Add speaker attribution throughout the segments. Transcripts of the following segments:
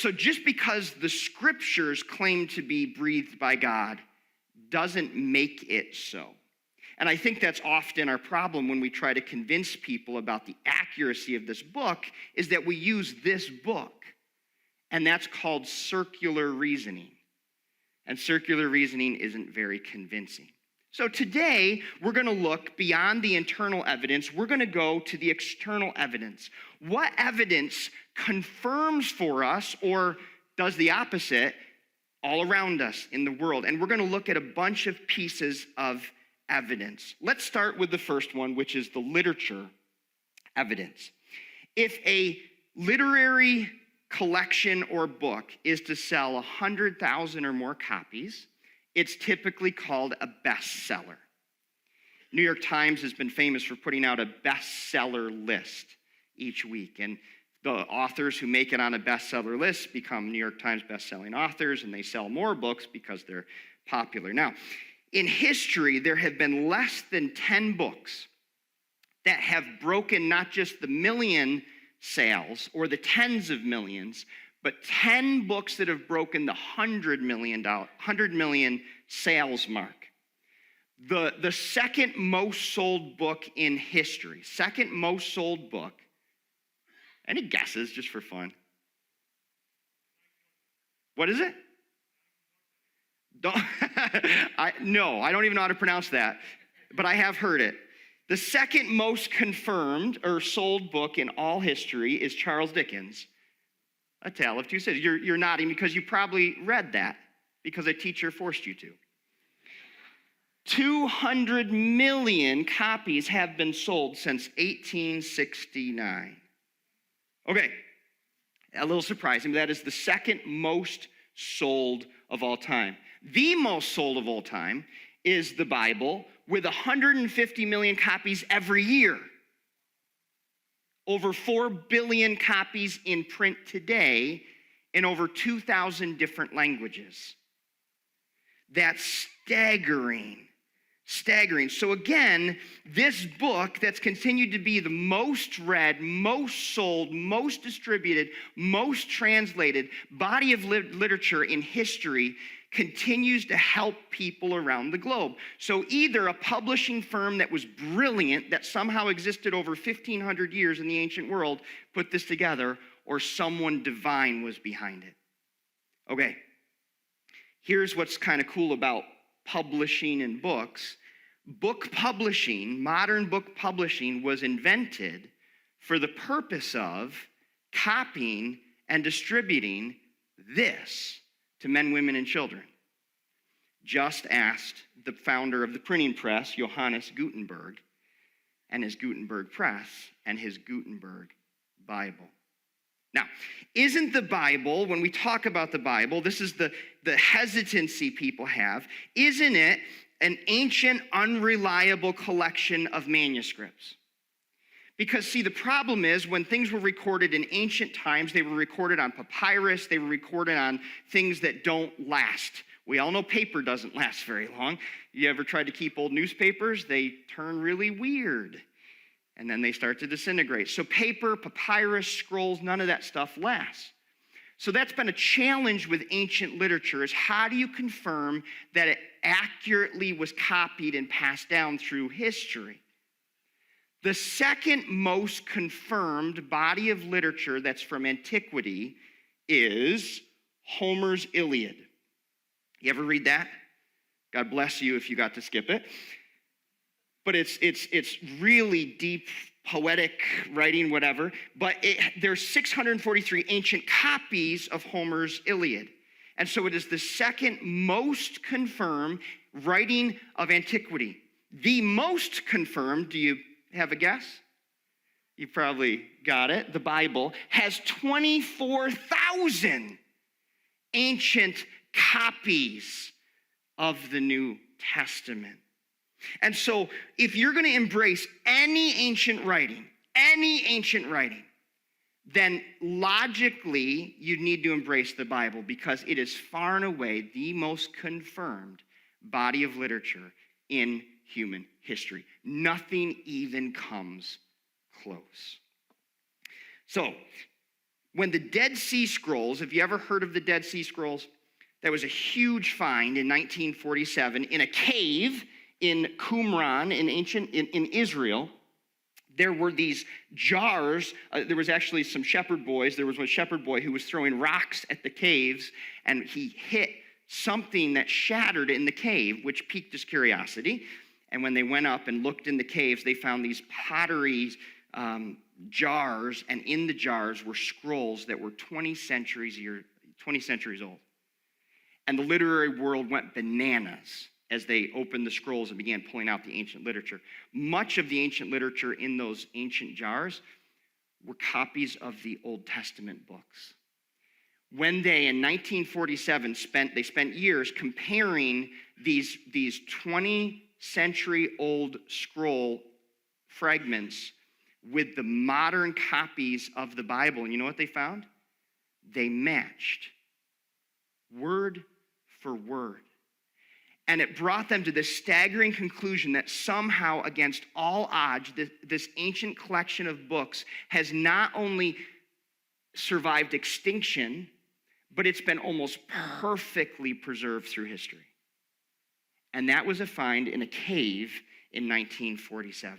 Speaker 1: So just because the scriptures claim to be breathed by God doesn't make it so. And I think that's often our problem when we try to convince people about the accuracy of this book, is that we use this book, and that's called circular reasoning. And circular reasoning isn't very convincing. So today, we're going to look beyond the internal evidence. We're going to go to the external evidence. What evidence confirms for us or does the opposite all around us in the world? And we're going to look at a bunch of pieces of evidence. Let's start with the first one, which is the literature evidence. If a literary collection or book is to sell 100,000 or more copies, it's typically called a bestseller. New York Times has been famous for putting out a bestseller list each week. And the authors who make it on a bestseller list become New York Times bestselling authors, and they sell more books because they're popular. Now, in history, there have been less than 10 books that have broken not just the million sales or the tens of millions, but 10 books that have broken the 100 million sales mark. The second most sold book in history, second most sold book. Any guesses, just for fun? What is it? No, I don't even know how to pronounce that, but I have heard it. The second most confirmed or sold book in all history is Charles Dickens' A Tale of Two Cities. You're nodding because you probably read that because a teacher forced you to. 200 million copies have been sold since 1869. Okay, a little surprising, but that is the second most sold of all time. The most sold of all time is the Bible, with 150 million copies every year. Over 4 billion copies in print today in over 2,000 different languages. That's staggering. Staggering. So again, this book that's continued to be the most read, most sold, most distributed, most translated body of literature in history continues to help people around the globe. So either a publishing firm that was brilliant, that somehow existed over 1,500 years in the ancient world, put this together, or someone divine was behind it. Okay, here's what's kind of cool about publishing and books. Book publishing, modern book publishing, was invented for the purpose of copying and distributing this to men, women, and children. Just asked the founder of the printing press, Johannes Gutenberg, and his Gutenberg press and his Gutenberg Bible. Now, isn't the Bible, when we talk about the Bible, this is the hesitancy people have, isn't it an ancient, unreliable collection of manuscripts? Because, see, the problem is when things were recorded in ancient times, they were recorded on papyrus, they were recorded on things that don't last. We all know paper doesn't last very long. You ever tried to keep old newspapers? They turn really weird, and then they start to disintegrate. So paper, papyrus, scrolls, none of that stuff lasts. So that's been a challenge with ancient literature, is how do you confirm that it accurately was copied and passed down through history? The second most confirmed body of literature that's from antiquity is Homer's Iliad. You ever read that? God bless you if you got to skip it. But it's really deep, poetic writing, whatever. But there's 643 ancient copies of Homer's Iliad. And so it is the second most confirmed writing of antiquity. The most confirmed, do you have a guess? You probably got it. The Bible has 24,000 ancient copies of the New Testament. And so if you're going to embrace any ancient writing, then logically you need to embrace the Bible, because it is far and away the most confirmed body of literature in human history. Nothing even comes close. So, When the Dead Sea Scrolls, have you ever heard of the Dead Sea Scrolls? That was a huge find in 1947 in a cave in Qumran in Israel. There were these jars. There was actually some shepherd boys. There was one shepherd boy who was throwing rocks at the caves, and he hit something that shattered in the cave, which piqued his curiosity. And when they went up and looked in the caves, they found these pottery jars, and in the jars were scrolls that were 20 centuries old. And the literary world went bananas as they opened the scrolls and began pulling out the ancient literature. Much of the ancient literature in those ancient jars were copies of the Old Testament books. When they, in 1947, spent years comparing these 20-century-old scroll fragments with the modern copies of the Bible. And you know what they found? They matched word for word. And it brought them to this staggering conclusion that somehow, against all odds, this ancient collection of books has not only survived extinction, but it's been almost perfectly preserved through history. And that was a find in a cave in 1947.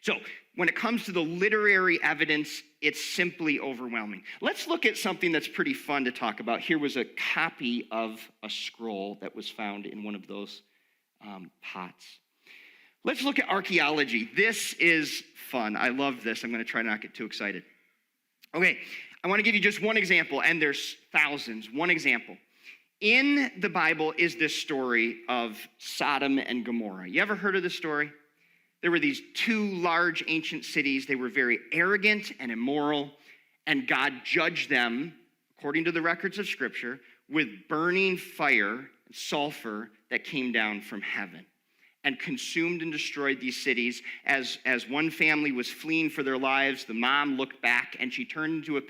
Speaker 1: So when it comes to the literary evidence, it's simply overwhelming. Let's look at something that's pretty fun to talk about. Here was a copy of a scroll that was found in one of those pots. Let's look at archaeology. This is fun. I love this. I'm going to try not to get too excited. Okay, I want to give you just one example, and there's thousands. One example. In the Bible is this story of Sodom and Gomorrah. You ever heard of this story? There were these two large ancient cities. They were very arrogant and immoral, and God judged them, according to the records of Scripture, with burning fire and sulfur that came down from heaven and consumed and destroyed these cities. As one family was fleeing for their lives, the mom looked back, and she turned into a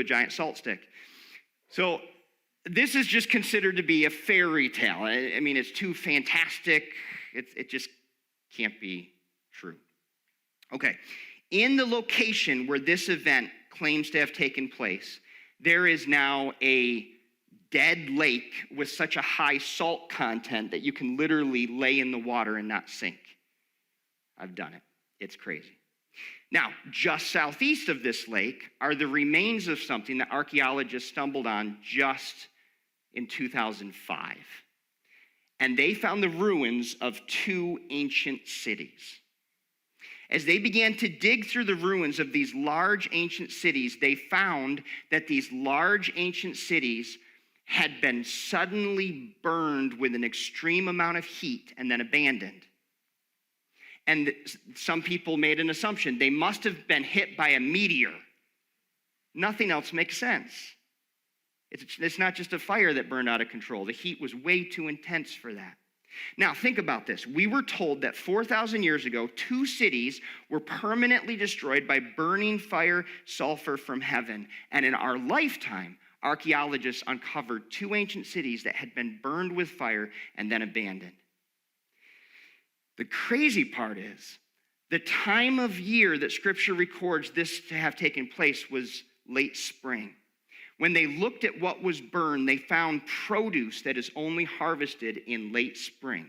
Speaker 1: giant salt stick. So this is just considered to be a fairy tale. I mean, it's too fantastic. It just can't be true. Okay, in the location where this event claims to have taken place, there is now a dead lake with such a high salt content that you can literally lay in the water and not sink. I've done it. It's crazy. Now, just southeast of this lake are the remains of something that archaeologists stumbled on just in 2005. And they found the ruins of two ancient cities. As they began to dig through the ruins of these large ancient cities, they found that these large ancient cities had been suddenly burned with an extreme amount of heat and then abandoned. And some people made an assumption. They must have been hit by a meteor. Nothing else makes sense. It's not just a fire that burned out of control. The heat was way too intense for that. Now, think about this. We were told that 4,000 years ago, two cities were permanently destroyed by burning fire, sulfur from heaven. And in our lifetime, archaeologists uncovered two ancient cities that had been burned with fire and then abandoned. The crazy part is, the time of year that Scripture records this to have taken place was late spring. When they looked at what was burned, they found produce that is only harvested in late spring.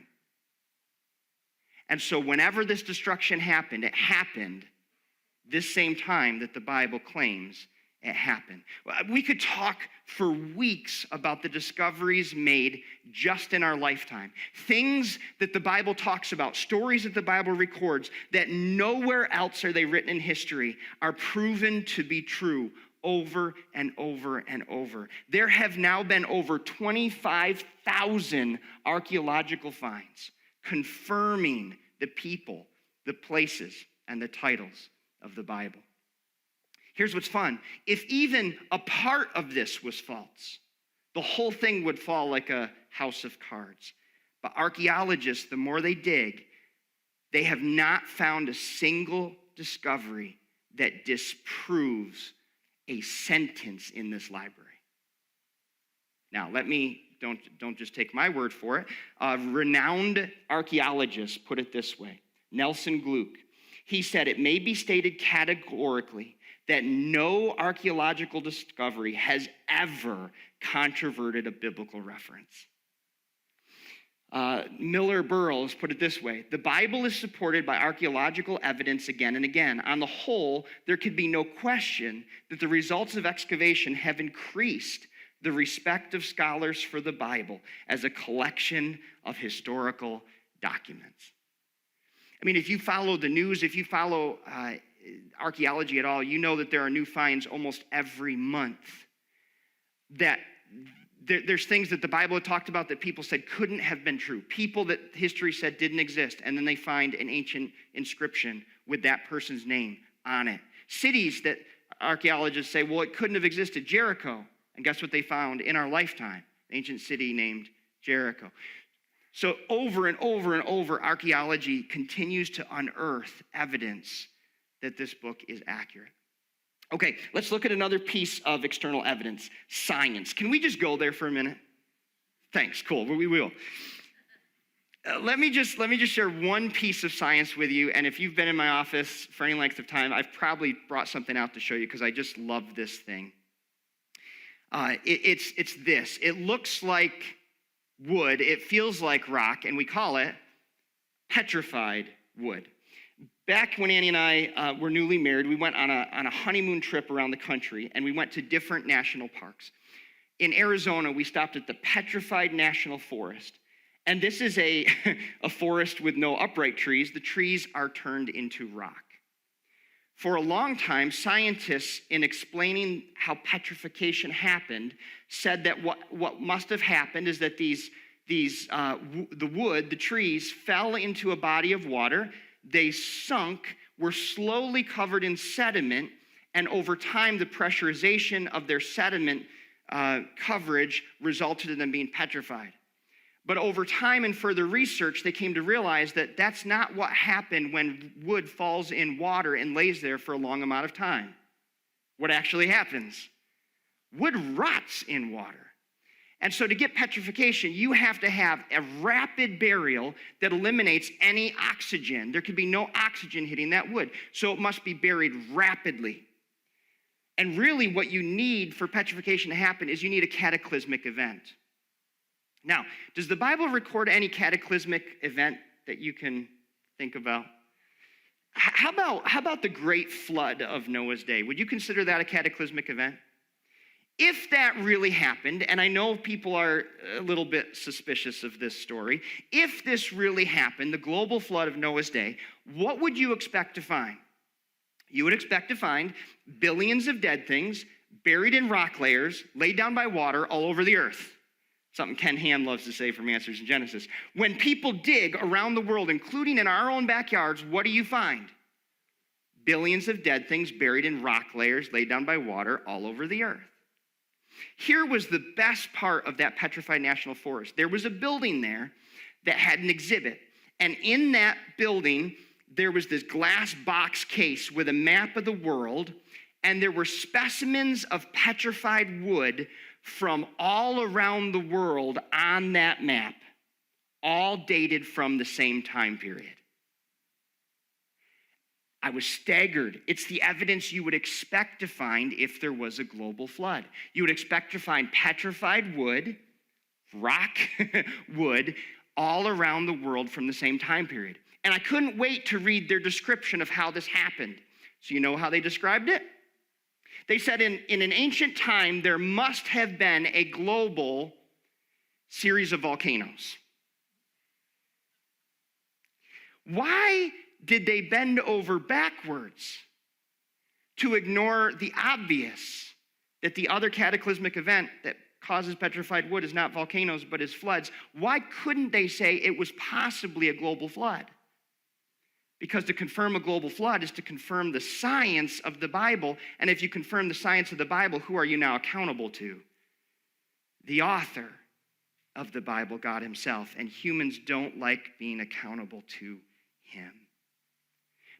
Speaker 1: And so whenever this destruction happened, it happened this same time that the Bible claims it happened. We could talk for weeks about the discoveries made just in our lifetime. Things that the Bible talks about, stories that the Bible records, that nowhere else are they written in history, are proven to be true over and over and over. There have now been over 25,000 archaeological finds confirming the people, the places, and the titles of the Bible. Here's what's fun. If even a part of this was false, the whole thing would fall like a house of cards. But archaeologists, the more they dig, they have not found a single discovery that disproves a sentence in this library. Now, don't just take my word for it. A renowned archaeologist put it this way, Nelson Gluck. He said, "It may be stated categorically that no archaeological discovery has ever controverted a biblical reference. Miller Burroughs put it this way: the Bible is supported by archaeological evidence again and again. On the whole, there could be no question that the results of excavation have increased the respect of scholars for the Bible as a collection of historical documents. I mean, if you follow the news, if you follow archaeology at all, you know that there are new finds almost every month. That there's things that the Bible had talked about that people said couldn't have been true. People that history said didn't exist, and then they find an ancient inscription with that person's name on it. Cities that archaeologists say, well, it couldn't have existed. Jericho. And guess what they found in our lifetime? An ancient city named Jericho. So over and over and over, archaeology continues to unearth evidence that this book is accurate. Okay, let's look at another piece of external evidence: science. Can we just go there for a minute? Thanks, cool, we will. Let me just share one piece of science with you, and if you've been in my office for any length of time, I've probably brought something out to show you because I just love this thing. It's this. It looks like wood, it feels like rock, and we call it petrified wood. Back when Annie and I were newly married, we went on a honeymoon trip around the country, and we went to different national parks. In Arizona, we stopped at the Petrified National Forest, and this is a forest with no upright trees. The trees are turned into rock. For a long time, scientists, in explaining how petrification happened, said that what must have happened is that the wood, the trees, fell into a body of water. They sunk, were slowly covered in sediment, and over time, the pressurization of their sediment coverage resulted in them being petrified. But over time and further research, they came to realize that that's not what happened when wood falls in water and lays there for a long amount of time. What actually happens? Wood rots in water. And so to get petrification, you have to have a rapid burial that eliminates any oxygen. There could be no oxygen hitting that wood, so it must be buried rapidly. And really what you need for petrification to happen is you need a cataclysmic event. Now, does the Bible record any cataclysmic event that you can think about? How about the great flood of Noah's day? Would you consider that a cataclysmic event? If that really happened, and I know people are a little bit suspicious of this story, if this really happened, the global flood of Noah's day, what would you expect to find? You would expect to find billions of dead things buried in rock layers, laid down by water all over the earth. Something Ken Ham loves to say from Answers in Genesis. When people dig around the world, including in our own backyards, what do you find? Billions of dead things buried in rock layers, laid down by water all over the earth. Here was the best part of that Petrified National Forest. There was a building there that had an exhibit. And in that building, there was this glass box case with a map of the world, and there were specimens of petrified wood from all around the world on that map, all dated from the same time period. I was staggered. It's the evidence you would expect to find if there was a global flood. You would expect to find petrified wood, rock wood, all around the world from the same time period. And I couldn't wait to read their description of how this happened. So you know how they described it? They said in an ancient time, there must have been a global series of volcanoes. Why did they bend over backwards to ignore the obvious that the other cataclysmic event that causes petrified wood is not volcanoes but is floods? Why couldn't they say it was possibly a global flood? Because to confirm a global flood is to confirm the science of the Bible. And if you confirm the science of the Bible, who are you now accountable to? The author of the Bible, God himself. And humans don't like being accountable to him.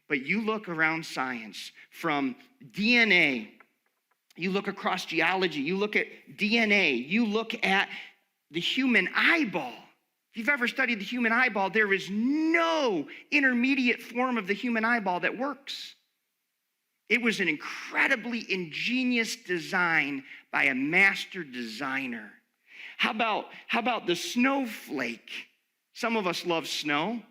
Speaker 1: But you look around science, from DNA, you look across geology, you look at DNA, you look at the human eyeball. If you've ever studied the human eyeball, there is no intermediate form of the human eyeball that works. It was an incredibly ingenious design by a master designer. How about the snowflake? Some of us love snow.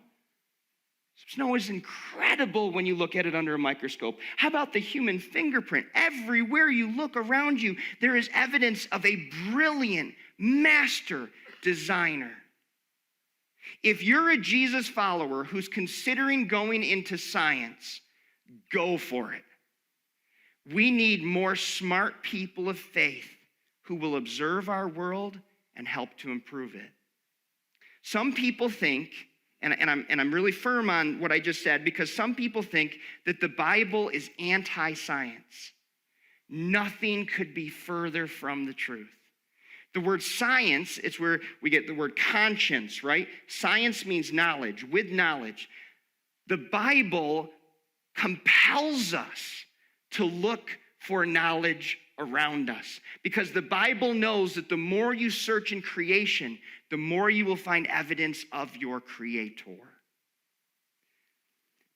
Speaker 1: Snow is incredible when you look at it under a microscope. How about the human fingerprint? Everywhere you look around you, there is evidence of a brilliant master designer. If you're a Jesus follower who's considering going into science, go for it. We need more smart people of faith who will observe our world and help to improve it. Some people think, and I'm really firm on what I just said, because some people think that the Bible is anti-science. Nothing could be further from the truth. The word science, it's where we get the word conscience, right? Science means knowledge, with knowledge. The Bible compels us to look for knowledge around us, because the Bible knows that the more you search in creation, the more you will find evidence of your Creator.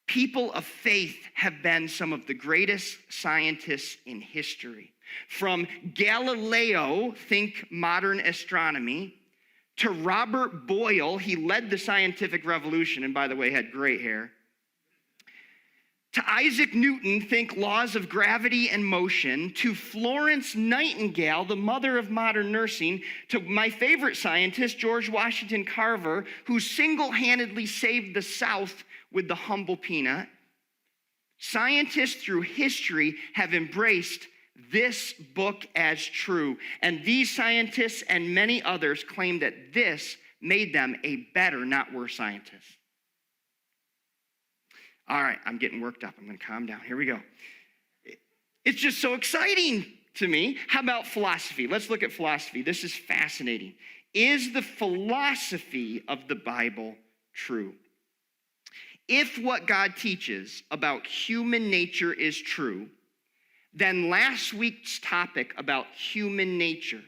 Speaker 1: People of faith have been some of the greatest scientists in history. From Galileo, think modern astronomy, to Robert Boyle, he led the scientific revolution, and by the way, had great hair. To Isaac Newton, think laws of gravity and motion. To Florence Nightingale, the mother of modern nursing. To my favorite scientist, George Washington Carver, who single-handedly saved the South with the humble peanut. Scientists through history have embraced this book as true. And these scientists and many others claim that this made them a better, not worse, scientist. All right, I'm getting worked up. I'm going to calm down. Here we go. It's just so exciting to me. How about philosophy? Let's look at philosophy. This is fascinating. Is the philosophy of the Bible true? If what God teaches about human nature is true, then last week's topic about human nature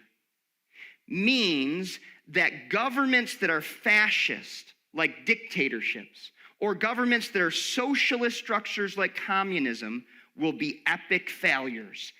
Speaker 1: means that governments that are fascist, like dictatorships, or governments that are socialist structures like communism, will be epic failures.